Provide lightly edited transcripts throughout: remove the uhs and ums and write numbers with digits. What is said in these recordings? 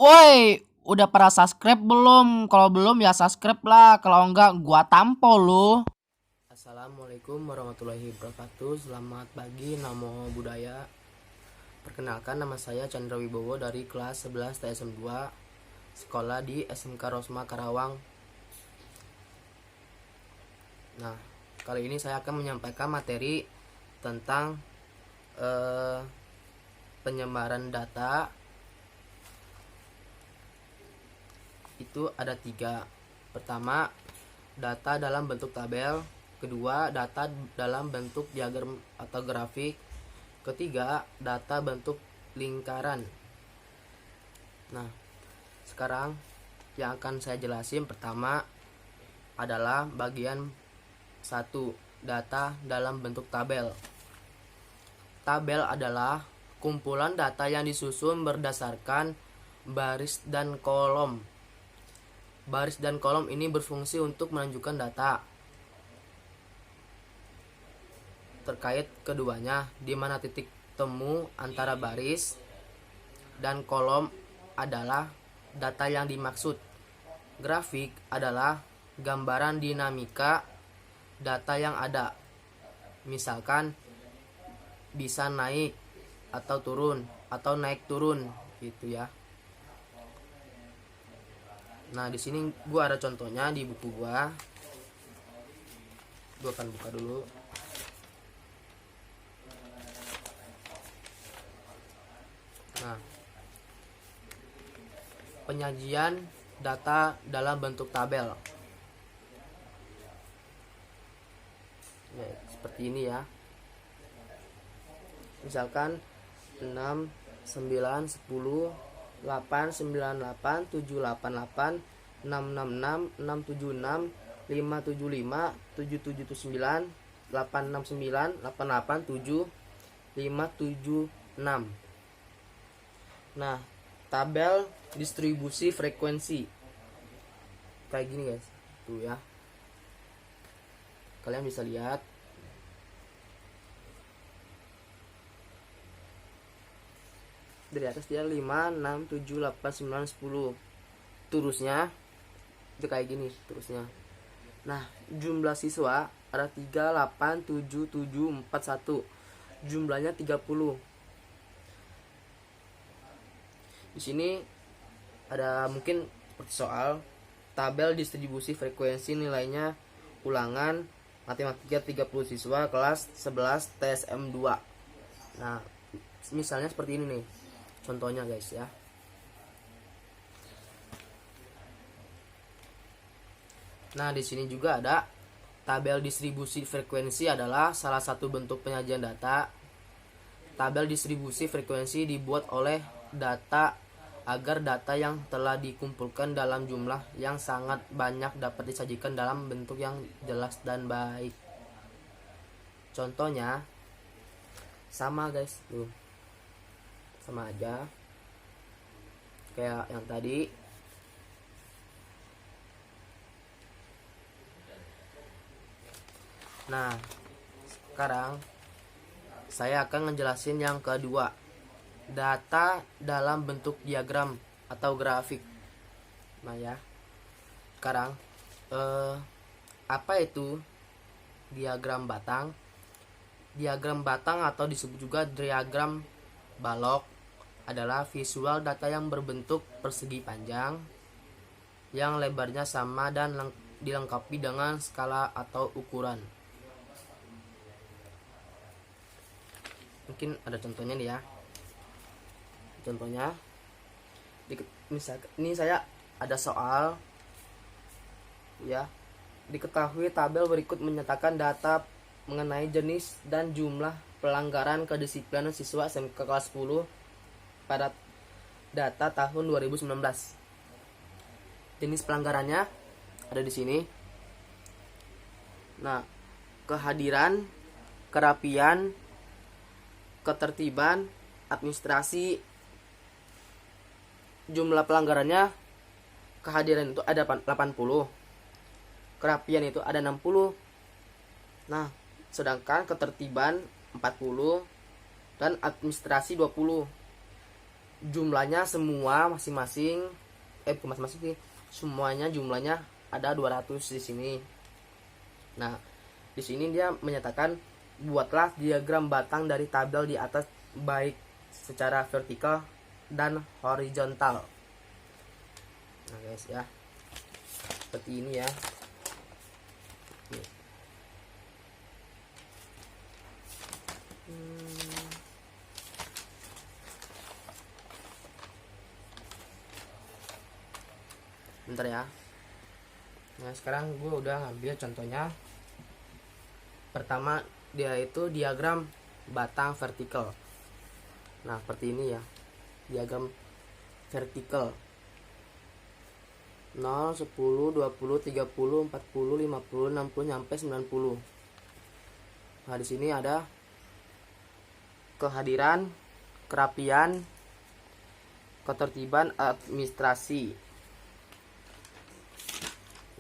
Woi, udah pada subscribe belum? Kalau belum ya subscribe lah. Kalau enggak gua tampol lu. Assalamualaikum warahmatullahi wabarakatuh. Selamat pagi, namo buddhaya. Perkenalkan, nama saya Chandra Wibowo dari kelas 11 TSM 2, sekolah di SMK Rosma Karawang. Nah, kali ini saya akan menyampaikan materi tentang penyebaran data. Itu ada 3. Pertama, data dalam bentuk tabel. Kedua, data dalam bentuk diagram atau grafik. Ketiga, data bentuk lingkaran. Nah, sekarang yang akan saya jelasin pertama adalah bagian 1, data dalam bentuk tabel. Tabel adalah kumpulan data yang disusun berdasarkan baris dan kolom. Baris dan kolom ini berfungsi untuk menunjukkan data terkait keduanya, di mana titik temu antara baris dan kolom adalah data yang dimaksud. Grafik adalah gambaran dinamika data yang ada. Misalkan bisa naik atau turun atau naik turun gitu ya. Nah, di sini gua ada contohnya di buku gua. Gua akan buka dulu. Nah, penyajian data dalam bentuk tabel. Ya, seperti ini ya. Misalkan 6, 9, 10, 8, 98, 788, 666, 676, 575, 779, 869, 887, 576. Nah, tabel distribusi frekuensi kayak gini guys, tuh ya, kalian bisa lihat. Dari atas dia 5, 6, 7, 8, 9, 10. Terusnya itu kayak gini terusnya. Nah, jumlah siswa ada 3, 8, 7, 7, 4, 1. Jumlahnya 30. Di sini ada mungkin seperti soal tabel distribusi frekuensi nilainya ulangan matematika 30 siswa kelas 11 TSM 2. Nah, misalnya seperti ini nih contohnya guys ya. Nah, di sini juga ada tabel distribusi frekuensi adalah salah satu bentuk penyajian data. Tabel distribusi frekuensi dibuat oleh data agar data yang telah dikumpulkan dalam jumlah yang sangat banyak dapat disajikan dalam bentuk yang jelas dan baik. Contohnya sama guys, tuh sama aja kayak yang tadi. Nah, sekarang saya akan ngejelasin yang kedua, data dalam bentuk diagram atau grafik. Nah ya, sekarang apa itu diagram batang? Diagram batang atau disebut juga diagram balok adalah visual data yang berbentuk persegi panjang yang lebarnya sama dan dilengkapi dengan skala atau ukuran. Mungkin ada contohnya nih ya. Contohnya misalkan ini saya ada soal ya. Diketahui tabel berikut menyatakan data mengenai jenis dan jumlah pelanggaran kedisiplinan siswa SMK kelas 10 pada data tahun 2019. Jenis pelanggarannya ada di sini. Nah, kehadiran, kerapian, ketertiban, administrasi. Jumlah pelanggarannya, kehadiran itu ada 80, kerapian itu ada 60. Nah, sedangkan ketertiban 40 dan administrasi 20. jumlahnya semua masing-masing bukan masing-masing sih, semuanya jumlahnya ada 200 di sini. Nah, di sini dia menyatakan buatlah diagram batang dari tabel di atas baik secara vertikal dan horizontal. Nah, guys ya. Seperti ini ya. Oke. Bentar ya. Nah, sekarang gue udah ngambil contohnya. Pertama, dia itu diagram batang vertikal. Nah, seperti ini ya. Diagram vertikal. 0, 10, 20, 30, 40, 50, 60 sampai 90. Nah, di sini ada kehadiran, kerapian, ketertiban administrasi.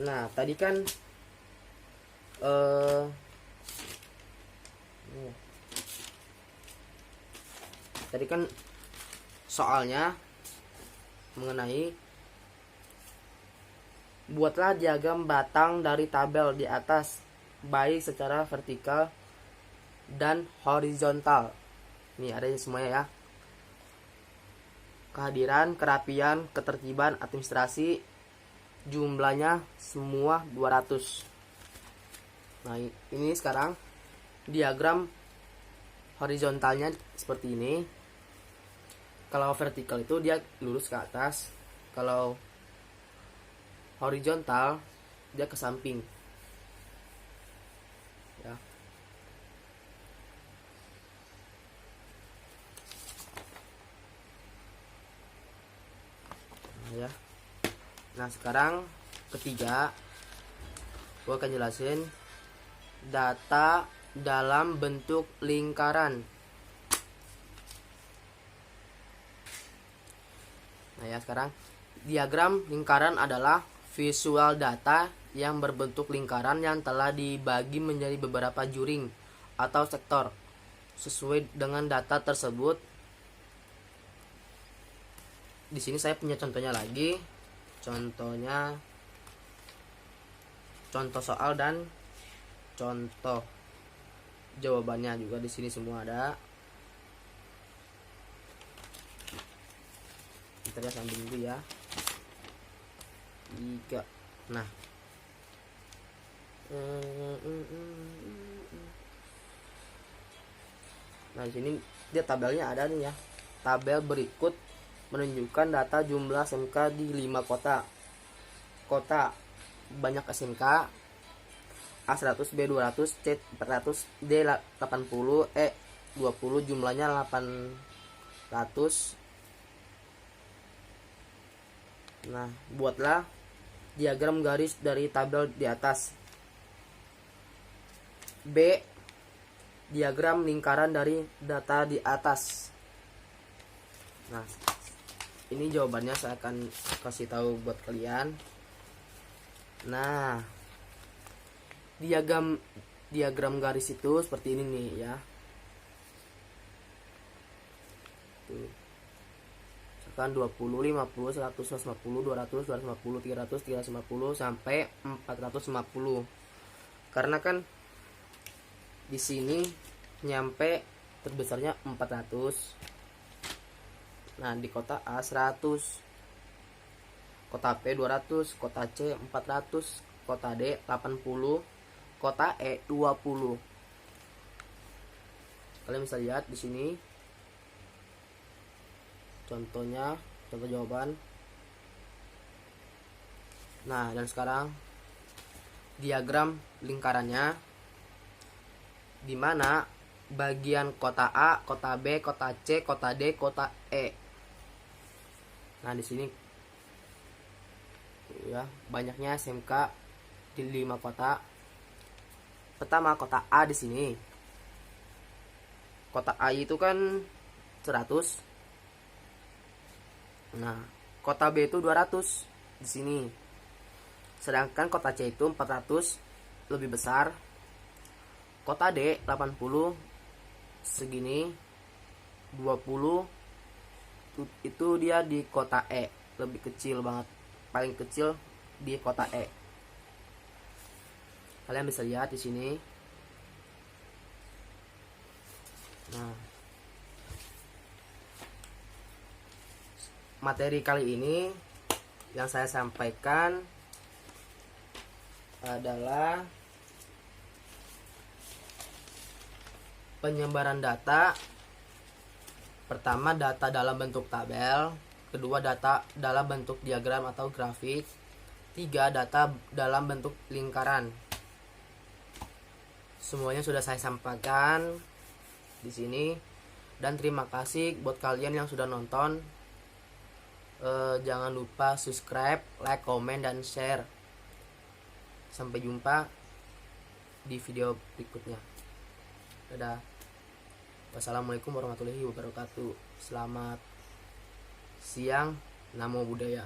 Nah, tadi kan soalnya mengenai buatlah diagram batang dari tabel di atas baik secara vertikal dan horizontal. Ini ada semuanya ya. Kehadiran, kerapian, ketertiban administrasi, jumlahnya semua 200. Nah, ini sekarang diagram horizontalnya seperti ini. Kalau vertikal itu dia lurus ke atas, kalau horizontal dia ke samping ya. Nah, sekarang ketiga gue akan jelasin data dalam bentuk lingkaran. Nah ya, sekarang diagram lingkaran adalah visual data yang berbentuk lingkaran yang telah dibagi menjadi beberapa juring atau sektor. Sesuai dengan data tersebut, di sini saya punya contohnya lagi. Contoh soal dan contoh jawabannya juga di sini semua ada. Kita lihat sambil dulu ya. 3. Nah, di sini dia tabelnya ada nih ya. Tabel berikut menunjukkan data jumlah SMK di 5 kota. Kota banyak SMK: A100, B200, C400, D80, E20, jumlahnya 800. Nah, buatlah diagram garis dari tabel di atas. B. Diagram lingkaran dari data di atas. Nah, ini jawabannya saya akan kasih tahu buat kalian. Nah, diagram garis itu seperti ini nih ya. Tuh. Misalkan 20, 50, 100, 150, 200, 250, 300, 350 sampai 450. Karena kan di sini nyampe terbesarnya 400. Nah, di kota A 100, kota P 200, kota C 400, kota D 80, kota E 20. Kalian bisa lihat di sini contohnya, contoh jawaban. Nah, dan sekarang diagram lingkarannya, di mana bagian kota A, kota B, kota C, kota D, kota E. Nah, di sini ya, banyaknya SMK di 5 kota. Pertama, kota A di sini. Kota A itu kan 100. Nah, kota B itu 200 di sini. Sedangkan kota C itu 400, lebih besar. Kota D 80 segini, 20 itu dia di kota E, lebih kecil banget, paling kecil di kota E. Kalian bisa lihat di sini. Nah, materi kali ini yang saya sampaikan adalah penyebaran data. Pertama, data dalam bentuk tabel. Kedua, data dalam bentuk diagram atau grafik. Tiga, data dalam bentuk lingkaran. Semuanya sudah saya sampaikan di sini, dan terima kasih buat kalian yang sudah nonton. Jangan lupa subscribe, like, komen, dan share. Sampai jumpa di video berikutnya. Dadah. Wassalamualaikum warahmatullahi wabarakatuh. Selamat siang. Namo Buddhaya.